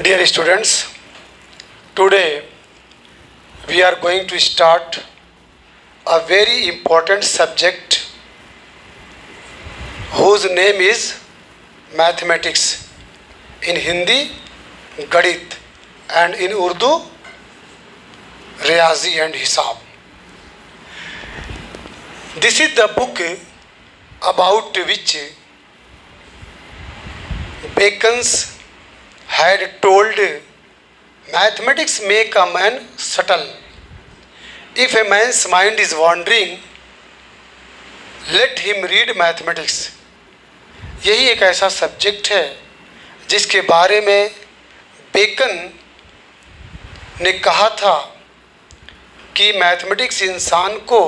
Dear students, today we are going to start a very important subject whose name is mathematics. In Hindi, Gadit, and in Urdu, Riyazi and Hisab. This is the book about which Bacon's had told, mathematics make a man subtle. If a man's mind is wandering, let him read mathematics. यही एक ऐसा subject है जिसके बारे में bacon ने कहा था कि मैथमेटिक्स इंसान को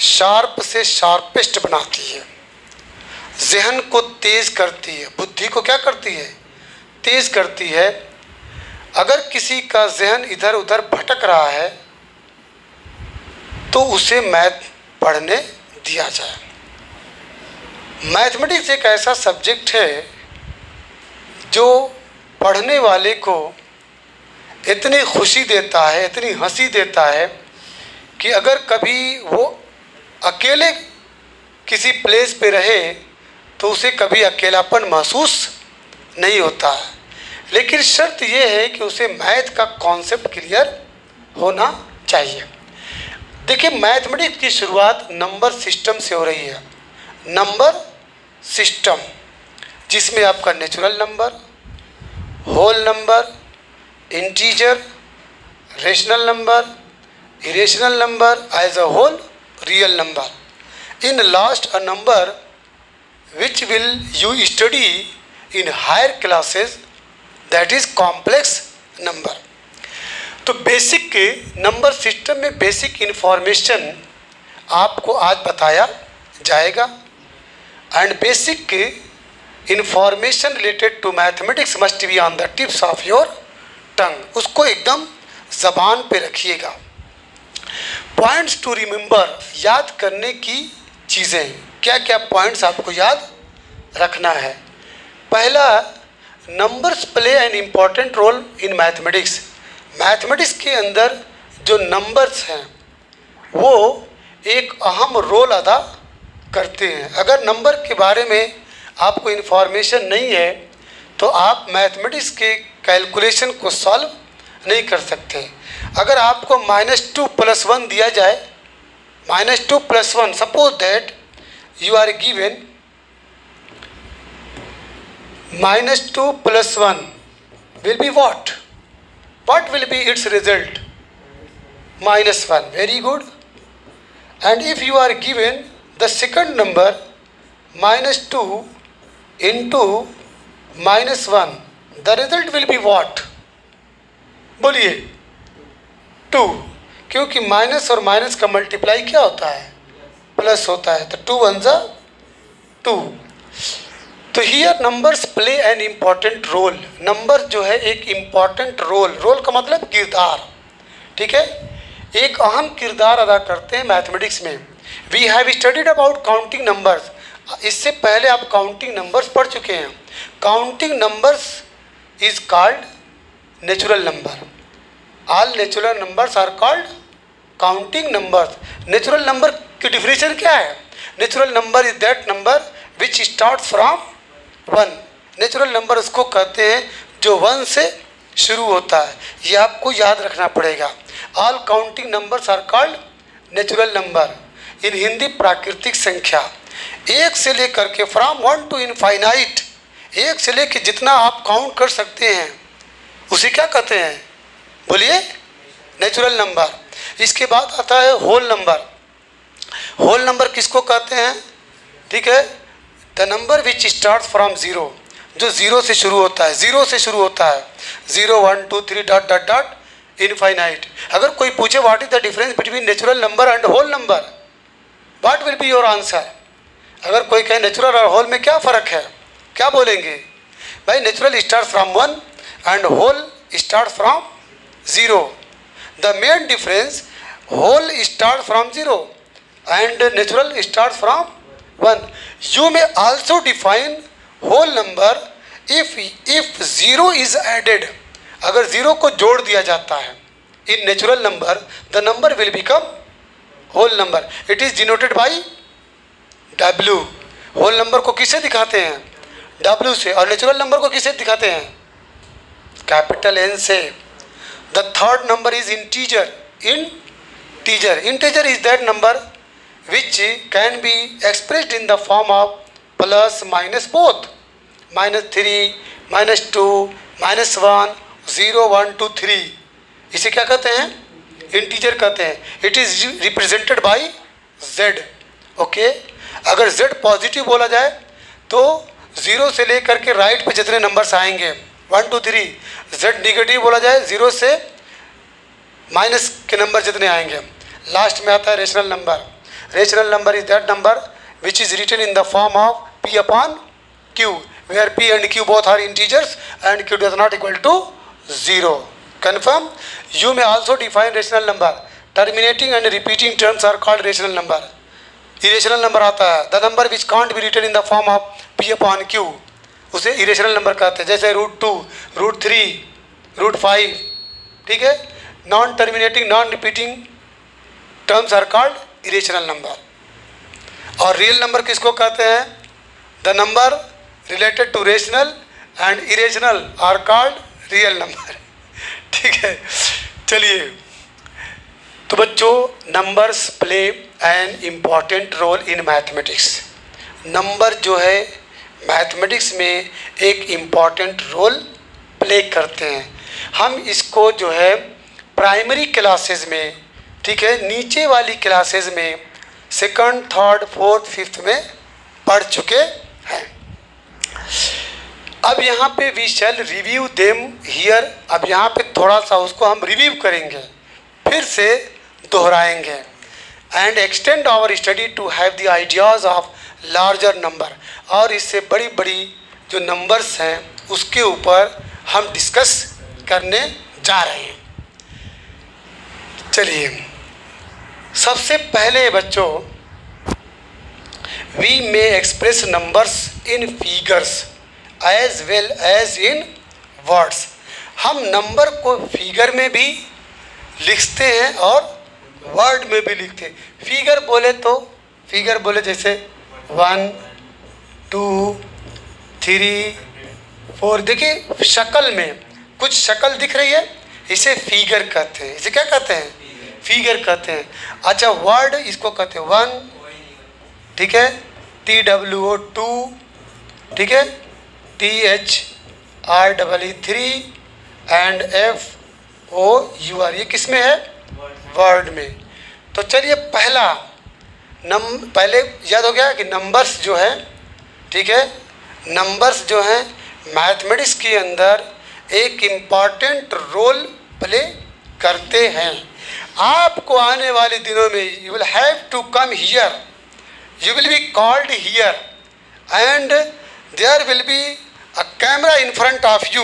शार्प से शार्पेस्ट बनाती है, जहन को तेज़ करती है, बुद्धि को क्या करती है, तेज़ करती है। अगर किसी का जहन इधर उधर भटक रहा है तो उसे मैथ पढ़ने दिया जाए। मैथमेटिक्स एक ऐसा सब्जेक्ट है जो पढ़ने वाले को इतनी खुशी देता है, इतनी हंसी देता है कि अगर कभी वो अकेले किसी प्लेस पे रहे तो उसे कभी अकेलापन महसूस नहीं होता है। लेकिन शर्त ये है कि उसे मैथ का कॉन्सेप्ट क्लियर होना चाहिए। देखिए, मैथमेटिक्स की शुरुआत नंबर सिस्टम से हो रही है। नंबर सिस्टम जिसमें आपका natural number, whole number, integer, rational number, irrational number, as a whole real number. In last a number which will you study in higher classes, that is complex number। तो basic number system में basic information आपको आज बताया जाएगा। And basic information related to mathematics must be on the tips of your tongue. उसको एकदम ज़बान पे रखिएगा। पॉइंट्स टू रिमेंबर, याद करने की चीज़ें, क्या क्या पॉइंट्स आपको याद रखना है। पहला, numbers play an important role in mathematics. Mathematics के अंदर जो नंबर्स हैं वो एक अहम रोल अदा करते हैं। अगर नंबर के बारे में आपको इन्फॉर्मेशन नहीं है तो आप मैथमेटिक्स के कैलकुलेशन को सॉल्व नहीं कर सकते। अगर आपको -2 + 1 दिया जाए, -2 + 1, suppose that you are given -2 + 1 will be what? What will be its result? -1. Very good. And if you are given the second number -2 into -1, the result will be what? बोलिए, 2, क्योंकि माइनस और माइनस का multiply क्या होता है, plus होता है। तो 2 1 जा 2। तो here numbers play an important role. Number जो है एक इम्पॉर्टेंट रोल का मतलब किरदार, ठीक है, एक अहम किरदार अदा करते हैं मैथमेटिक्स में। We have studied about counting numbers. इससे पहले आप काउंटिंग नंबर्स पढ़ चुके हैं। Counting numbers is called natural number. All natural numbers are called counting numbers. Natural number की डिफिनेशन क्या है? Natural number is that number which start from 1। Natural number उसको कहते हैं जो 1 से शुरू होता है। ये आपको याद रखना पड़ेगा। All counting numbers are called natural number. In Hindi प्राकृतिक संख्या, 1 से लेकर के फ्रॉम 1 to इनफाइनाइट, 1 से लेकर जितना आप काउंट कर सकते हैं उसे क्या कहते हैं, बोलिए, नेचुरल नंबर। इसके बाद आता है होल नंबर। होल नंबर किसको कहते हैं, ठीक है, the number which start from 0, जो 0 से शुरू होता है, 0 से शुरू होता है, 0 1 2 3 डॉट डॉट डॉट इनफाइनाइट। अगर कोई पूछे what is the difference between natural number and whole number, what will be your answer? अगर कोई कहे नेचुरल और होल में क्या फ़र्क है, क्या बोलेंगे? भाई natural start from 1 and whole start from 0। The main difference, whole start from 0 and natural starts from 1. You may also define whole number if zero is added, अगर ज़ीरो को जोड़ दिया जाता है in natural number, the number will become whole number. It is denoted by W. Whole number को किससे दिखाते हैं? W से. और नेचुरल नंबर को किससे दिखाते हैं? कैपिटल N से. The third number is integer. Integer is that number which can be expressed in the form of plus minus both. -3, -2, -1, 0, 1, 2, 3. इसे क्या कहते हैं? इंटीजर कहते हैं. It is represented by Z. Okay. अगर Z पॉजिटिव बोला जाए तो 0 से लेकर के राइट पे जितने नंबर्स आएंगे 1, 2, 3. Z निगेटिव बोला जाए 0 से माइनस के नंबर जितने आएंगे. लास्ट में आता है rational number. Rational number is that number which is written in the form of P upon Q, where P and Q both are integers and Q does not equal to 0. Confirm? You may also define rational number. Terminating and repeating terms are called rational number. Irrational number आता है, the number which can't be written in the form of P upon Q, उसे irrational number कहते हैं. जैसे √2, √3, √5. ठीक है. Non terminating non repeating terms are called irrational number. और real number किसको कहते हैं? The number related to rational and irrational are called real number. ठीक है. चलिए, तो बच्चों, numbers play an important role in mathematics. Number जो है मैथमेटिक्स में एक इम्पॉर्टेंट रोल प्ले करते हैं. हम इसको जो है प्राइमरी क्लासेस में, ठीक है, नीचे वाली क्लासेस में सेकंड, थर्ड, फोर्थ, फिफ्थ में पढ़ चुके हैं. अब यहाँ पे we shall review them here. अब यहाँ पे थोड़ा सा उसको हम रिव्यू करेंगे, फिर से दोहराएंगे. And extend our study to have the ideas of larger number. और इससे बड़ी बड़ी जो नंबर्स हैं उसके ऊपर हम डिस्कस करने जा रहे हैं. चलिए, सबसे पहले बच्चों, we may express numbers in figures as well as in words. हम नंबर को फिगर में भी लिखते हैं और वर्ड में भी लिखते हैं. फिगर बोले जैसे 1, 2, 3, 4. देखिए, शक्ल में कुछ शक्ल दिख रही है, इसे फिगर कहते हैं. इसे क्या कहते हैं? फिगर कहते हैं. अच्छा, वर्ड इसको कहते हैं 1, ठीक है, TWO 2, ठीक है, THREE 3 एंड FOUR. ये किस में है? वर्ड में. तो चलिए, पहले याद हो गया कि नंबर्स जो है, ठीक है, नंबर्स जो हैं मैथमेटिक्स के अंदर एक इम्पॉर्टेंट रोल प्ले करते हैं. आपको आने वाले दिनों में you will have to come here, you will be called here and there will be a camera in front of you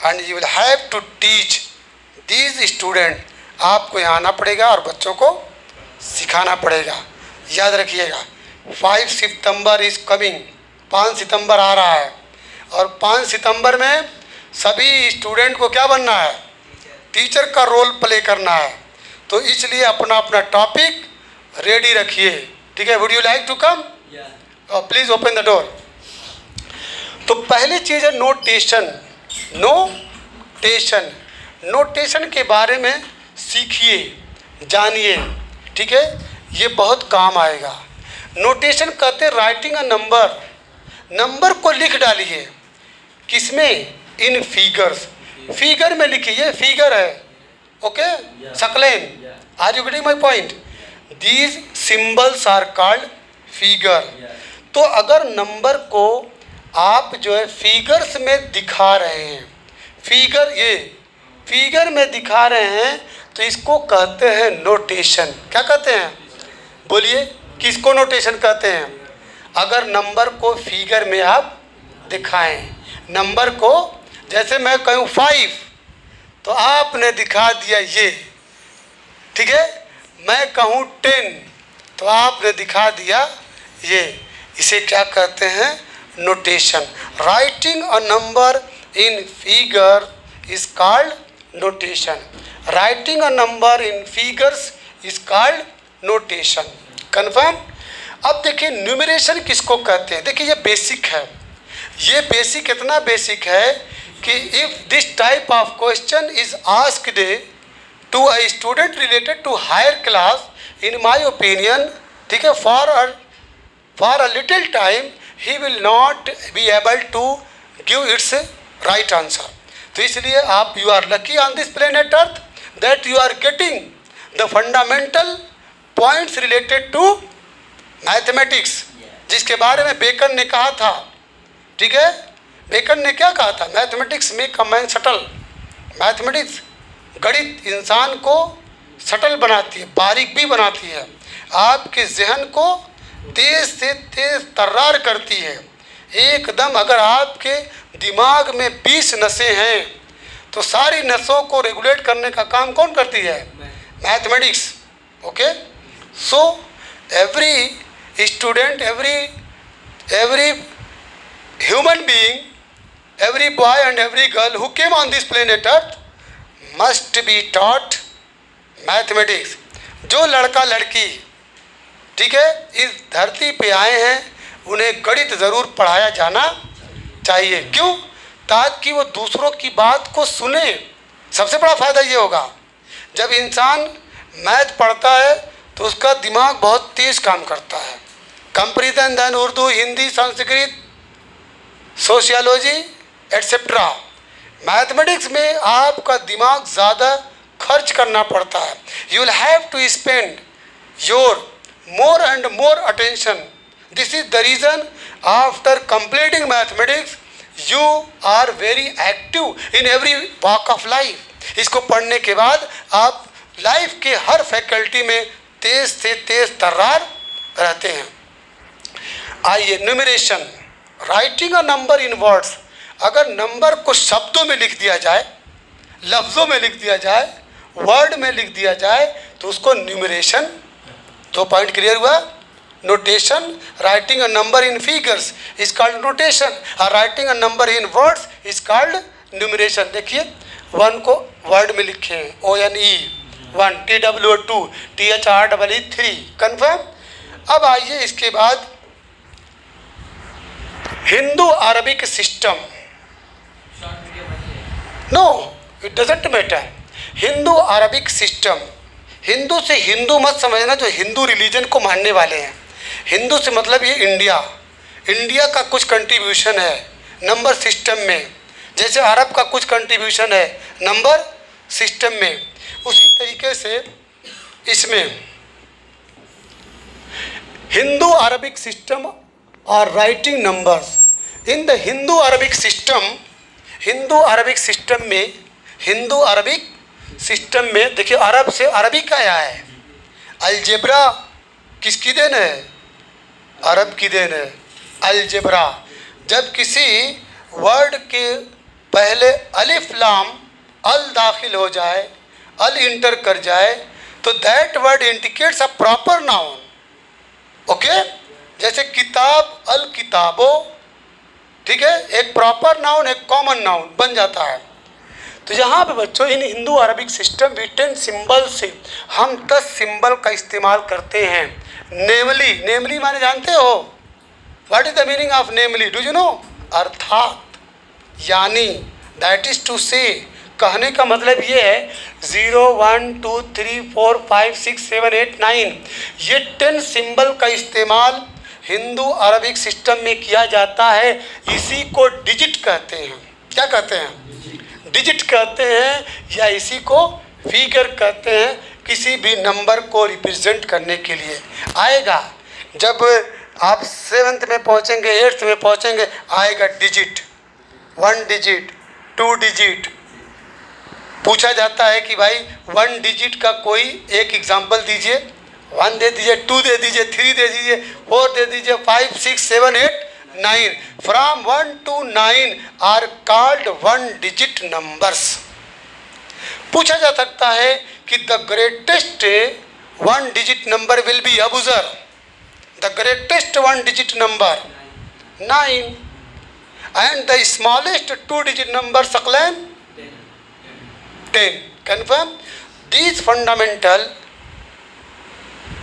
and you will have to teach these student. आपको यहाँ आना पड़ेगा और बच्चों को सिखाना पड़ेगा. याद रखिएगा, 5 सितंबर इज़ कमिंग. 5 सितंबर आ रहा है और 5 सितंबर में सभी स्टूडेंट को क्या बनना है? टीचर का रोल प्ले करना है. तो इसलिए अपना अपना टॉपिक रेडी रखिए. ठीक है. Would you like to come? Please open the door. तो पहली चीज़ है नोटेशन. नोटेशन के बारे में सीखिए, जानिए. ठीक है, ये बहुत काम आएगा. नोटेशन कहते हैं राइटिंग अ नंबर. नंबर को लिख डालिए. किसमें? इन फिगर्स. फिगर में लिखिए. ये फिगर है. ओके, शक्लें. Are you getting my point? These symbols are called figure. तो अगर नंबर को आप जो है फिगर्स में दिखा रहे हैं, फिगर में दिखा रहे हैं, तो इसको कहते हैं नोटेशन. क्या कहते हैं? बोलिए, किसको नोटेशन कहते हैं? अगर नंबर को फिगर में आप दिखाएं, नंबर को, जैसे मैं कहूँ 5 तो आपने दिखा दिया ये. ठीक है. मैं कहूँ 10 तो आपने दिखा दिया ये. इसे क्या कहते हैं? notation. Writing a number in figure is called notation. Writing a number in figures is called notation. Confirm? अब देखिए न्यूमरेशन किसको कहते हैं. देखिए ये बेसिक है. ये बेसिक इतना बेसिक है कि if this type of question is asked to a student related to higher class, in my opinion, ठीक है, for a little time he will not be able to give its right answer. तो इसलिए आप you are lucky on this planet earth that you are getting the fundamental points related to mathematics, जिसके बारे में bacon ने कहा था. ठीक है, बेकन ने क्या कहा था? Mathematics make a man subtle. Mathematics, गणित इंसान को सटल बनाती है, बारीक भी बनाती है, आपके जहन को तेज से तेज तर्रार करती है. एकदम अगर आपके दिमाग में 20 नसें हैं तो सारी नसों को रेगुलेट करने का काम कौन करती है? Mathematics. Okay, so every student, every human being, every boy and every girl who came on this planet earth must be taught mathematics. जो लड़का लड़की, ठीक है, इस धरती पे आए हैं उन्हें गणित ज़रूर पढ़ाया जाना चाहिए. क्यों? ताकि वो दूसरों की बात को सुने. सबसे बड़ा फ़ायदा ये होगा, जब इंसान मैथ पढ़ता है तो उसका दिमाग बहुत तेज़ काम करता है. Comparison than Urdu, Hindi, Sanskrit, sociology etcetera. Mathematics में आपका दिमाग ज़्यादा खर्च करना पड़ता है. You will have to spend your more and more attention. This is the reason after completing mathematics you are very active in every walk of life. इसको पढ़ने के बाद आप लाइफ के हर फैकल्टी में तेज़ से तेज़ तर्रार रहते हैं. आइए, numeration, writing a number in words. अगर नंबर को शब्दों में लिख दिया जाए, लफ्ज़ों में लिख दिया जाए, वर्ड में लिख दिया जाए तो उसको न्यूमरेशन. 2 पॉइंट क्लियर हुआ. Notation, writing a number in figures is called notation, और writing a number in words is called numeration. देखिए 1 को वर्ड में लिखे हैं, ONE 1, TWO 2, THREE 3. कन्फर्म? अब आइए इसके बाद Hindu Arabic system. No, it doesn't matter. Hindu Arabic system. Hindu से हिंदू मत समझना जो हिंदू रिलीजन को मानने वाले हैं. हिंदू से मतलब ये इंडिया का कुछ कंट्रीब्यूशन है नंबर सिस्टम में, जैसे अरब का कुछ कंट्रीब्यूशन है नंबर सिस्टम में. उसी तरीके से इसमें हिंदू अरबिक सिस्टम और writing numbers. In the Hindu Arabic system में देखिए अरब से अरबी का आया है. अलजेब्रा किसकी देन है? अरब की देन है. अलजेब्रा. जब किसी वर्ड के पहले अलिफ लाम अल दाखिल हो जाए, अल इंटर कर जाए, तो that word indicates a proper noun. Okay, जैसे किताब, अल किताबो, ठीक है, एक प्रॉपर नाउन, एक कॉमन नाउन बन जाता है. तो यहाँ पे बच्चों in Hindu Arabic system written symbol से हम 10 सिंबल का इस्तेमाल करते हैं. नेमली माने जानते हो? What is the meaning of namely? Do you know? अर्थात, यानी, दैट इज टू से. कहने का मतलब ये है 0 1 2 3 4 5 6 7 8 9 ये 10 सिंबल का इस्तेमाल हिंदू अरबिक सिस्टम में किया जाता है. इसी को डिजिट कहते हैं. क्या कहते हैं? डिजिट कहते हैं, या इसी को फिगर कहते हैं. किसी भी नंबर को रिप्रेजेंट करने के लिए आएगा. जब आप 7th में पहुंचेंगे, 8th में पहुंचेंगे, आएगा डिजिट, 1 डिजिट, 2 डिजिट. पूछा जाता है कि भाई 1 डिजिट का कोई एक एग्जाम्पल दीजिए. 1 दे दीजिए, 2 दे दीजिए, 3 दे दीजिए, 4 दे दीजिए, 5 6 7 8 9. From 1 to 9 are called 1 digit numbers. पूछा जा सकता है कि the greatest 1 digit number will be अबूजर. The greatest 1 digit number 9. and the smallest two-digit number Saklan 10. Confirm? These fundamental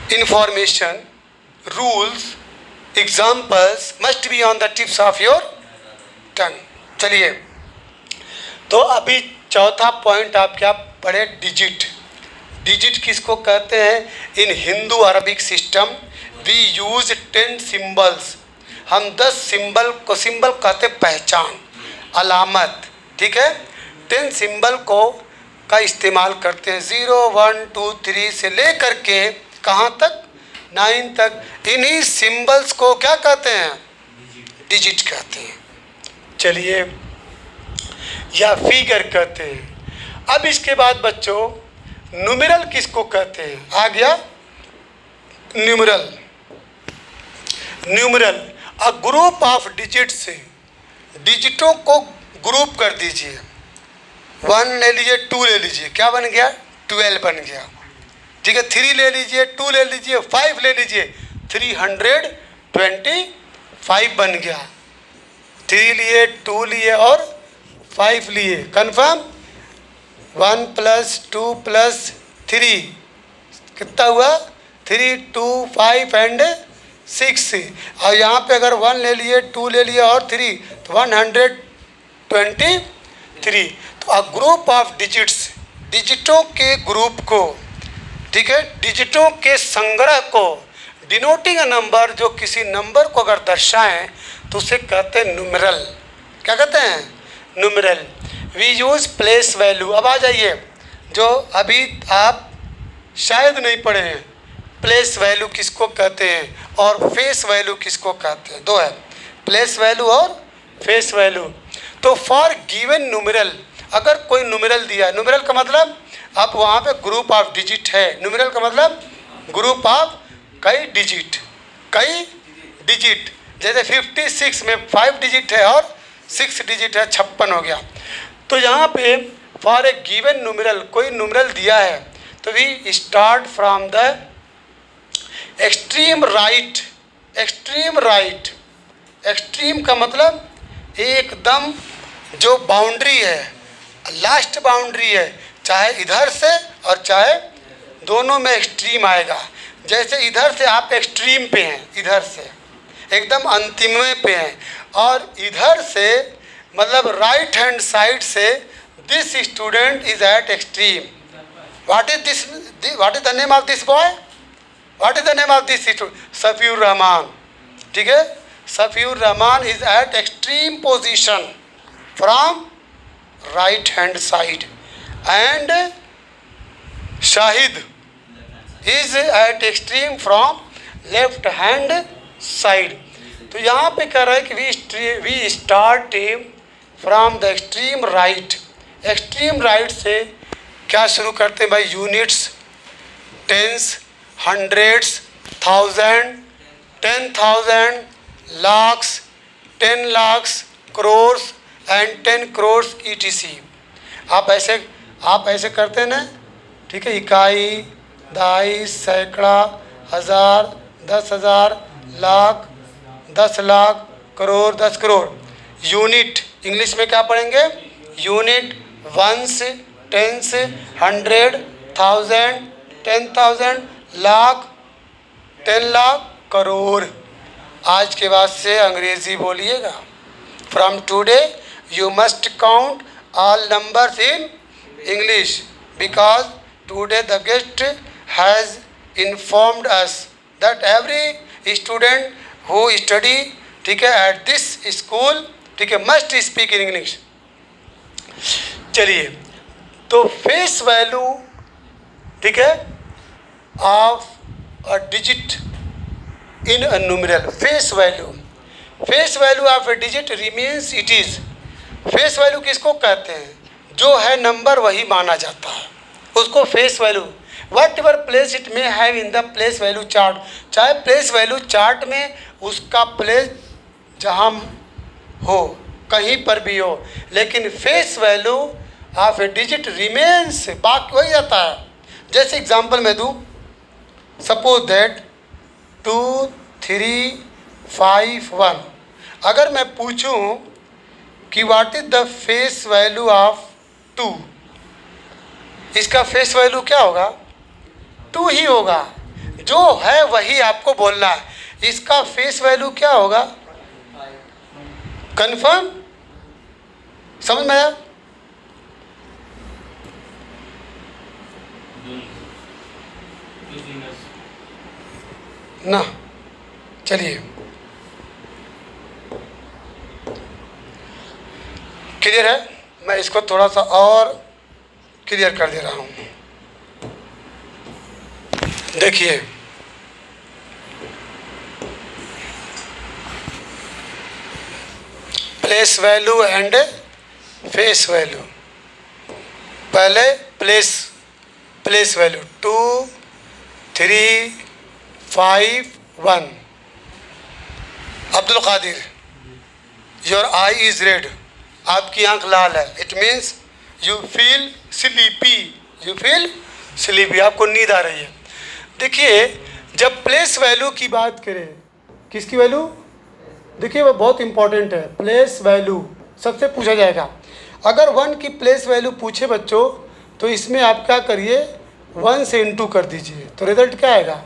information, rules, examples must be on the tips of your tongue. चलिए, तो अभी चौथा पॉइंट आप क्या पढ़े? Digit. Digit किसको कहते हैं? In Hindu Arabic system we use 10 symbols. हम 10 सिंबल को, सिंबल कहते पहचान, अलामत. ठीक है, 10 सिंबल को का इस्तेमाल करते हैं. 0, 1, 2, 3 से लेकर के कहाँ तक? 9 तक. इन्हीं सिंबल्स को क्या कहते हैं? डिजिट कहते हैं. चलिए, या फिगर कहते हैं. अब इसके बाद बच्चों न्यूमेरल किसको कहते हैं? आ गया numeral. Numeral a group of digits से, डिजिटों को ग्रुप कर दीजिए. 1 ले लीजिए, 2 ले लीजिए, क्या बन गया? 12 बन गया. ठीक है, 3 ले लीजिए, 2 ले लीजिए, 5 ले लीजिए, 325 बन गया. 3 लिए, 2 लिए और 5 लिए. कन्फर्म? 1 + 2 + 3 कितना हुआ? 3, 2, 5 एंड 6. और यहाँ पे अगर 1 ले लिए, 2 ले लिए और 3 तो 123. तो अ ग्रुप ऑफ डिजिट्स, डिजिटों के ग्रुप को, ठीक है, डिजिटों के संग्रह को, डिनोटिंग अ नंबर, जो किसी नंबर को अगर दर्शाएं तो उसे कहते हैं न्यूमेरल. क्या कहते हैं? Numeral. We use place value. अब आ जाइए, जो अभी आप शायद नहीं पढ़े हैं, प्लेस वैल्यू किसको कहते हैं और फेस वैल्यू किसको कहते हैं? 2 है, प्लेस वैल्यू और फेस वैल्यू. तो फॉर गिवन न्यूमेरल, अगर कोई न्यूमेरल दिया, न्यूमेरल का मतलब अब वहाँ पे ग्रुप ऑफ डिजिट है. न्यूमेरल का मतलब ग्रुप ऑफ कई डिजिट, कई डिजिट. जैसे 56 में 5 डिजिट है और 6 डिजिट है, 56 हो गया. तो यहाँ पे फॉर ए गिवन न्यूमेरल, कोई न्यूमेरल दिया है तो we start from the extreme right. Extreme right, extreme का मतलब एकदम जो बाउंड्री है, लास्ट बाउंड्री है, चाहे इधर से और चाहे दोनों में एक्सट्रीम आएगा. जैसे इधर से आप एक्सट्रीम पे हैं, इधर से एकदम अंतिम पे हैं, और इधर से मतलब राइट हैंड साइड से this student is at extreme. What is this? What is the name of this boy? What is the name of this student? Safiur Rahman. ठीक है, Safiur Rahman is at extreme position from right hand side, and Shahid is at extreme from left hand side. तो यहाँ पे कह रहा है कि we start from the extreme right. Extreme right से क्या शुरू करते हैं भाई? Units, tens, hundreds, 1000, 10,000, lakhs, 10 lakhs, crores and 10 crores ETC. आप ऐसे करते हैं ना. ठीक है, इकाई, दहाई, सैकड़ा, हज़ार, 10,000, लाख, 10 लाख, करोड़, 10 करोड़. यूनिट इंग्लिश में क्या पढ़ेंगे? Unit, ones, tens, 100, 1000, 10,000, lakh, 10 lakh, crore. आज के बाद से अंग्रेजी बोलिएगा. From today you must count all numbers in English, because today the guest has informed us that every student who study, ठीक है, at this school, ठीक है, must speak in English. चलिए, तो फेस वैल्यू, ठीक है, of a digit in a numeral. Face value of a digit remains it is. Face value किसको कहते हैं? जो है नंबर वही माना जाता है, उसको face value. What ever place it may have in the place value chart. चाहे प्लेस वैल्यू चार्ट में उसका प्लेस जहाँ हो, कहीं पर भी हो, लेकिन face value of a digit remains, बाकी वही जाता है. जैसे एग्जांपल मैं दूँ, सपोज दैट 2, 3, 5, 1. अगर मैं पूछूं कि what is the face value of 2। इसका फेस वैल्यू क्या होगा? 2 ही होगा। जो है वही आपको बोलना है। इसका फेस वैल्यू क्या होगा? कंफर्म? समझ में आया? ना, चलिए क्लियर है। मैं इसको थोड़ा सा और क्लियर कर दे रहा हूं। देखिए, place value and face value. पहले place value 2 3 5 1। Abdul Qadir, your eye is red, आपकी आंख लाल है। It means you feel sleepy, आपको नींद आ रही है। देखिए, जब प्लेस वैल्यू की बात करें, किसकी वैल्यू? देखिए वो बहुत इंपॉर्टेंट है। प्लेस वैल्यू सबसे पूछा जाएगा। अगर 1 की प्लेस वैल्यू पूछे बच्चों, तो इसमें आप क्या करिए, 1 से इंटू कर दीजिए, तो रिजल्ट क्या आएगा?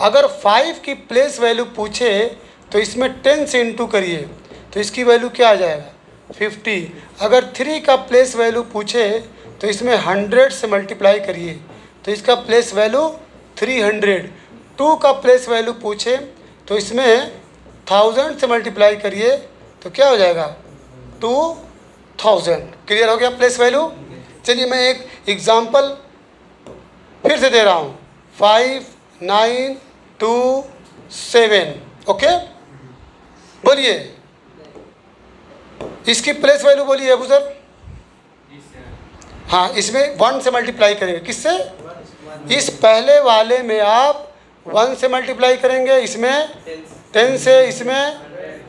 अगर 5 की प्लेस वैल्यू पूछे तो इसमें 10 से इंटू करिए, तो इसकी वैल्यू क्या आ जाएगा? 50। अगर 3 का प्लेस वैल्यू पूछे तो इसमें 100 से मल्टीप्लाई करिए, तो इसका प्लेस वैल्यू 300। 2 का प्लेस वैल्यू पूछे तो इसमें 1000 से मल्टीप्लाई करिए, तो क्या हो जाएगा? 2000। क्लियर हो गया प्लेस वैल्यू? चलिए मैं एक एग्जांपल फिर से दे रहा हूँ। 5 9 2 7। ओके, बोलिए इसकी प्लेस वैल्यू बोलिए अबू सर। हाँ, इसमें 1 से मल्टीप्लाई करेंगे। किससे? इस पहले वाले में आप 1 से मल्टीप्लाई करेंगे, इसमें 10 से, इसमें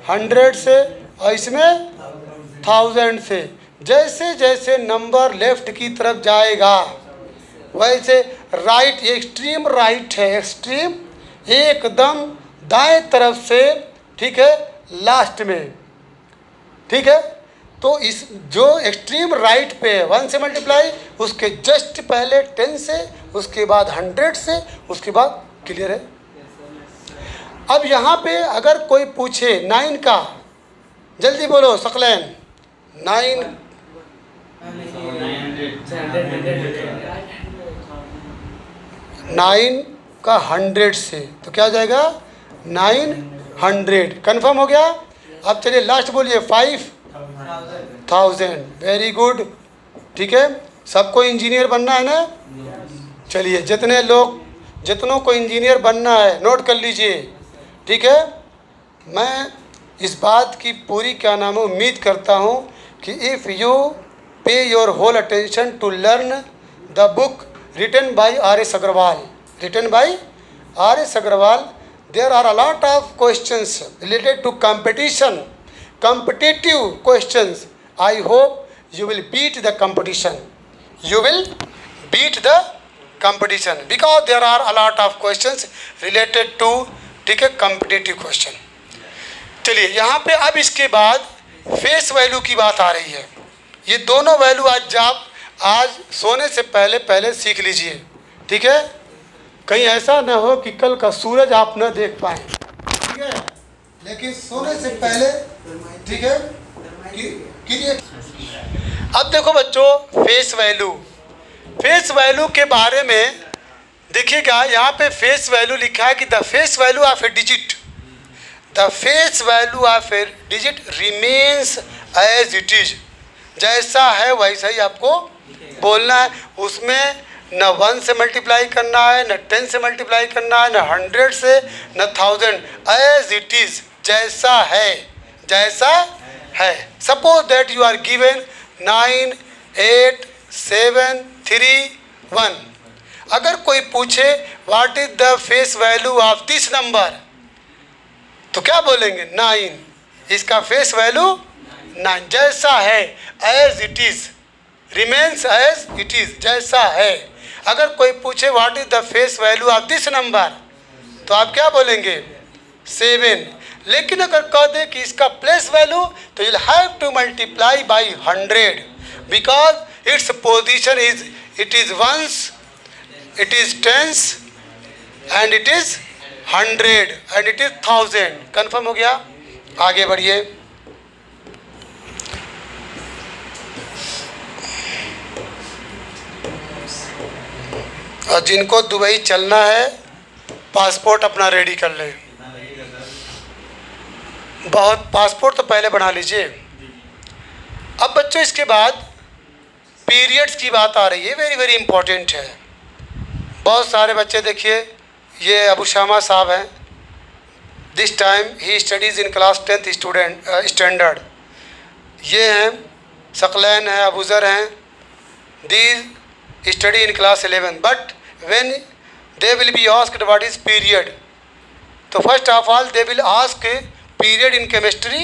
100 से, और इसमें 1000 से। जैसे जैसे नंबर लेफ्ट की तरफ जाएगा वैसे राइट, एक्सट्रीम राइट है, एक्सट्रीम एकदम दाएं तरफ से, ठीक है, लास्ट में, ठीक है। तो इस जो एक्सट्रीम राइट पे है 1 से मल्टीप्लाई, उसके जस्ट पहले 10 से, उसके बाद 100 से, उसके बाद, क्लियर है। अब यहाँ पे अगर कोई पूछे 9 का, जल्दी बोलो सकलैन, 9 का 100 से, तो क्या हो जाएगा? 900। कन्फर्म हो गया। अब चलिए लास्ट बोलिए 5000। वेरी गुड, ठीक है। सबको इंजीनियर बनना है ना? चलिए जितनों को इंजीनियर बनना है नोट कर लीजिए, ठीक है। मैं इस बात की पूरी क्या नाम है उम्मीद करता हूँ कि if you pay your whole attention to learn the book written by R.S. Agarwal, there are a lot of questions related to competitive questions. I hope you will beat the competition. Because there are a lot of questions related to, ठीक है, competitive question. चलिए यहाँ पे अब इसके बाद face value की बात आ रही है। ये दोनों वैल्यू आज सोने से पहले सीख लीजिए, ठीक है। कहीं ऐसा न हो कि कल का सूरज आप न देख पाएँ, ठीक है, लेकिन सोने से पहले, ठीक है, क्लियर। अब देखो बच्चों, फेस वैल्यू के बारे में देखिएगा। यहाँ पे फेस वैल्यू लिखा है कि the face value of a digit remains as it is. जैसा है वैसा ही आपको बोलना है। उसमें न 1 से मल्टीप्लाई करना है, न 10 से मल्टीप्लाई करना है, न 100 से, न 1000। एज इट इज, जैसा है। Suppose that you are given 9 8 7 3 1। अगर कोई पूछे what is the face value of this number, तो क्या बोलेंगे? 9। इसका फेस वैल्यू 9, जैसा है, as it is, remains as it is, जैसा है। अगर कोई पूछे what is the face value of this number, तो आप क्या बोलेंगे? 7। लेकिन अगर कह दे कि इसका प्लेस वैल्यू, तो you will have to multiply by 100 because its position is, it is ones, it is tens and it is 100 and it is 1000। Confirm हो गया? आगे बढ़िए। और जिनको दुबई चलना है पासपोर्ट अपना रेडी कर लें। बहुत पासपोर्ट तो पहले बना लीजिए। अब बच्चों इसके बाद पीरियड्स की बात आ रही है, वेरी वेरी इंपॉर्टेंट है। बहुत सारे बच्चे देखिए, ये अबू शामा साहब हैं, this time he studies in class 10th standard. ये हैं सकलैन हैं, अबूज़र हैं, these study in class 11, but when they will be asked what is period, तो first of all they will ask period in chemistry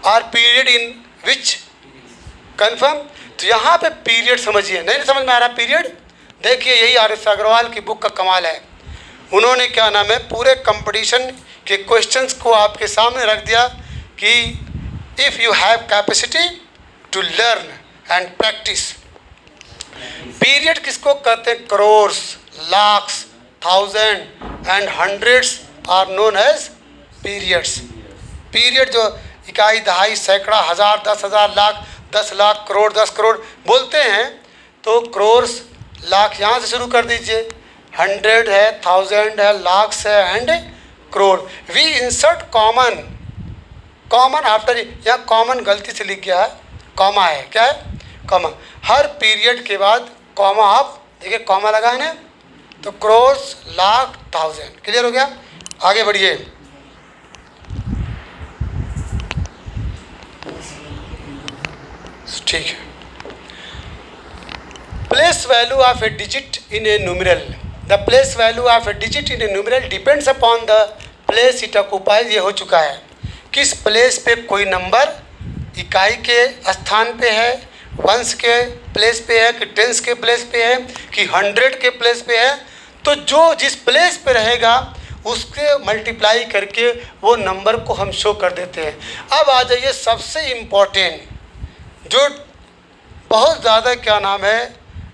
or period in which, confirm? तो यहाँ पे period समझिए, नहीं समझ में आ रहा पीरियड? देखिए यही RS अग्रवाल की बुक का कमाल है। उन्होंने क्या नाम है, पूरे कंपटीशन के क्वेश्चंस को आपके सामने रख दिया कि if you have capacity to learn and practice. Period किसको कहते हैं? Crores, lakhs, thousand and hundreds are known as periods. Period जो इकाई, दहाई, सैकड़ा, हज़ार, 10,000, लाख, 10 लाख, करोड़, 10 करोड़ बोलते हैं, तो करोर्स, लाख यहाँ से शुरू कर दीजिए, 100 है, 1000 है, लाख्स है एंड करोड़। वी इंसर्ट कॉमन आफ्टर, यहाँ कॉमन गलती से लिख गया है, कॉमा है, क्या है? कॉमा। हर पीरियड के बाद कॉमा, आप देखिए कॉमा लगा है ना, तो करोर्स, लाख, 1000। क्लियर हो गया? आगे बढ़िए। ठीक है। Place value of a digit in A numeral, the place value of a digit in A numeral depends upon the place it occupies. ये हो चुका है, किस प्लेस पे कोई नंबर इकाई के स्थान पे है, वंस के प्लेस पे है, कि टेंस के प्लेस पे है, कि 100 के प्लेस पे है। तो जो जिस प्लेस पे रहेगा उसके मल्टीप्लाई करके वो नंबर को हम शो कर देते हैं। अब आ जाइए सबसे इम्पोर्टेंट, जो बहुत ज़्यादा क्या नाम है,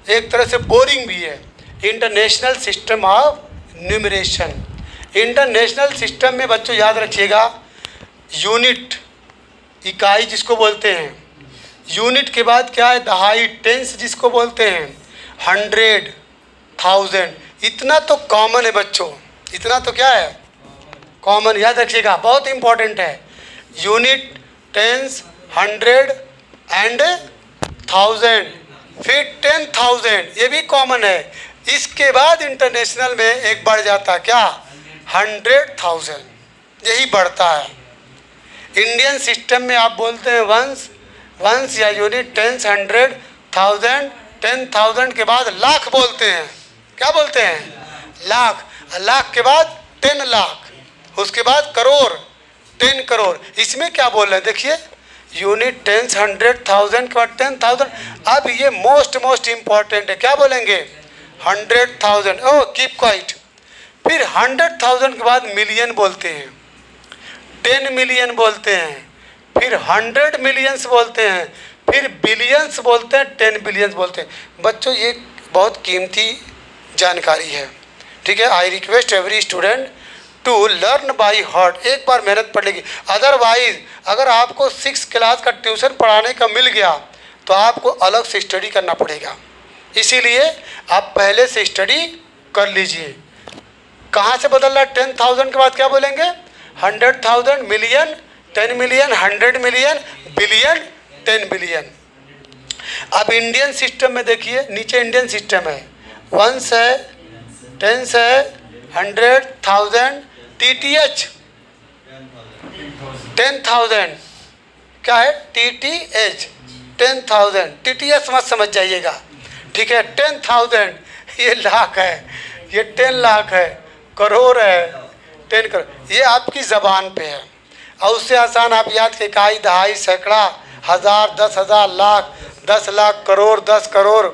एक तरह से बोरिंग भी है, international system of numeration. International system में बच्चों याद रखिएगा, यूनिट, इकाई जिसको बोलते हैं, यूनिट के बाद क्या है, दहाई, टेंस जिसको बोलते हैं, 100, 1000, इतना तो कॉमन है बच्चों, इतना तो क्या है, कॉमन। याद रखिएगा, बहुत इंपॉर्टेंट है। यूनिट, टेंस, 100 एंड 1000, फिर 10,000, ये भी कॉमन है। इसके बाद इंटरनेशनल में एक बढ़ जाता है, क्या, 100,000, यही बढ़ता है। इंडियन सिस्टम में आप बोलते हैं वंस या यूनिट, टेंस, 100, 1000, 10,000 के बाद लाख बोलते हैं। क्या बोलते हैं? लाख। लाख के बाद 10 लाख, उसके बाद करोड़, 10 करोड़। इसमें क्या बोल रहे हैं देखिए, यूनिट, टेंस, 100, 1000 के बाद 10,000। अब ये मोस्ट इम्पॉर्टेंट है, क्या बोलेंगे, 100,000। ओह, कीप क्वाइट। फिर 100,000 के बाद मिलियन बोलते हैं, 10 मिलियन बोलते हैं, फिर 100 मिलियंस बोलते हैं, फिर बिलियंस बोलते हैं, 10 बिलियंस बोलते हैं। बच्चों ये बहुत कीमती जानकारी है, ठीक है। I request every student to learn by heart. एक बार मेहनत पड़ लेगी, अदरवाइज अगर आपको 6 क्लास का ट्यूशन पढ़ाने का मिल गया तो आपको अलग से स्टडी करना पड़ेगा। इसीलिए आप पहले से स्टडी कर लीजिए। कहाँ से बदल रहा है? 10,000 के बाद क्या बोलेंगे, 100,000, million, 10 million, 100 million, billion, 10 billion. अब इंडियन सिस्टम में देखिए, नीचे इंडियन सिस्टम है, वंस है, टेंस है, 100, 1000, TTH 10,000, क्या है, TTH 10,000, TTH मत समझ जाइएगा, ठीक है। 10,000 ये लाख है, ये 10 लाख है, करोड़ है, 10 करोड़, ये आपकी ज़बान पे है। और उससे आसान आप याद के इकाई, दहाई, सैकड़ा, हज़ार, 10,000, लाख, 10 लाख, करोड़, 10 करोड़,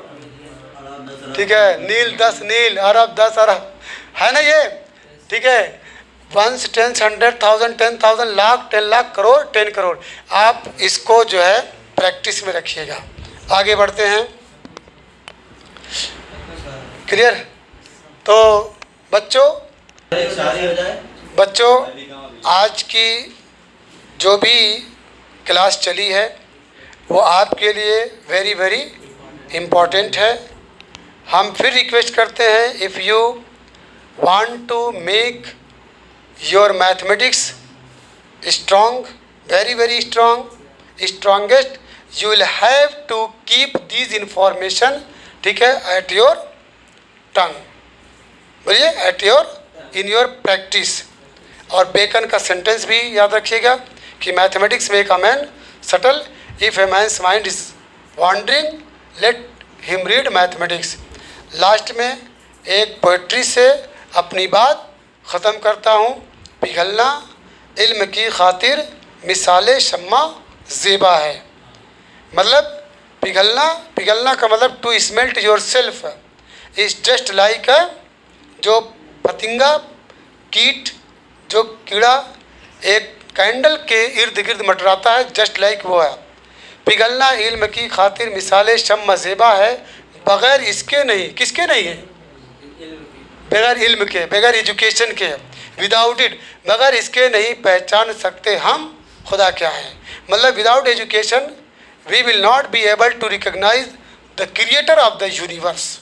ठीक है, नील 10 नील, अरब 10 अरब, है ना ये, ठीक है। Ones, tens, 100,000, 10,000, lakh, 10 lakh, crore, 10 crore. आप इसको जो है प्रैक्टिस में रखिएगा। आगे बढ़ते हैं। क्लियर? तो बच्चों आज की जो भी क्लास चली है वो आपके लिए वेरी वेरी इम्पॉर्टेंट है। हम फिर रिक्वेस्ट करते हैं, if you want to make your mathematics strong, very very strong, strongest, you will have to keep these information, ठीक है, एट योर टंग, बोलिए, at your, in your practice. और Bacon का सेंटेंस भी याद रखिएगा कि mathematics make a man subtle, if a man's mind is wandering let him read mathematics. Last में एक पोइट्री से अपनी बात ख़त्म करता हूँ। पिघलना इल्म की खातिर मिसाले शम्मा ज़ेबा है। मतलब पिघलना का मतलब to smelt yourself is just like जो पतंगा, कीट, जो कीड़ा एक कैंडल के इर्द गिर्द मंडराता है, जस्ट लाइक वो है। पिघलना इल्म की खातिर मिसाले शम्मा ज़ेबा है, बग़ैर इसके नहीं, किसके नहीं है? बगैर इल्म के, बगैर एजुकेशन के, विदाउट इट, मगर इसके नहीं पहचान सकते हम खुदा क्या है। मतलब without education we will not be able to recognise the creator of the universe.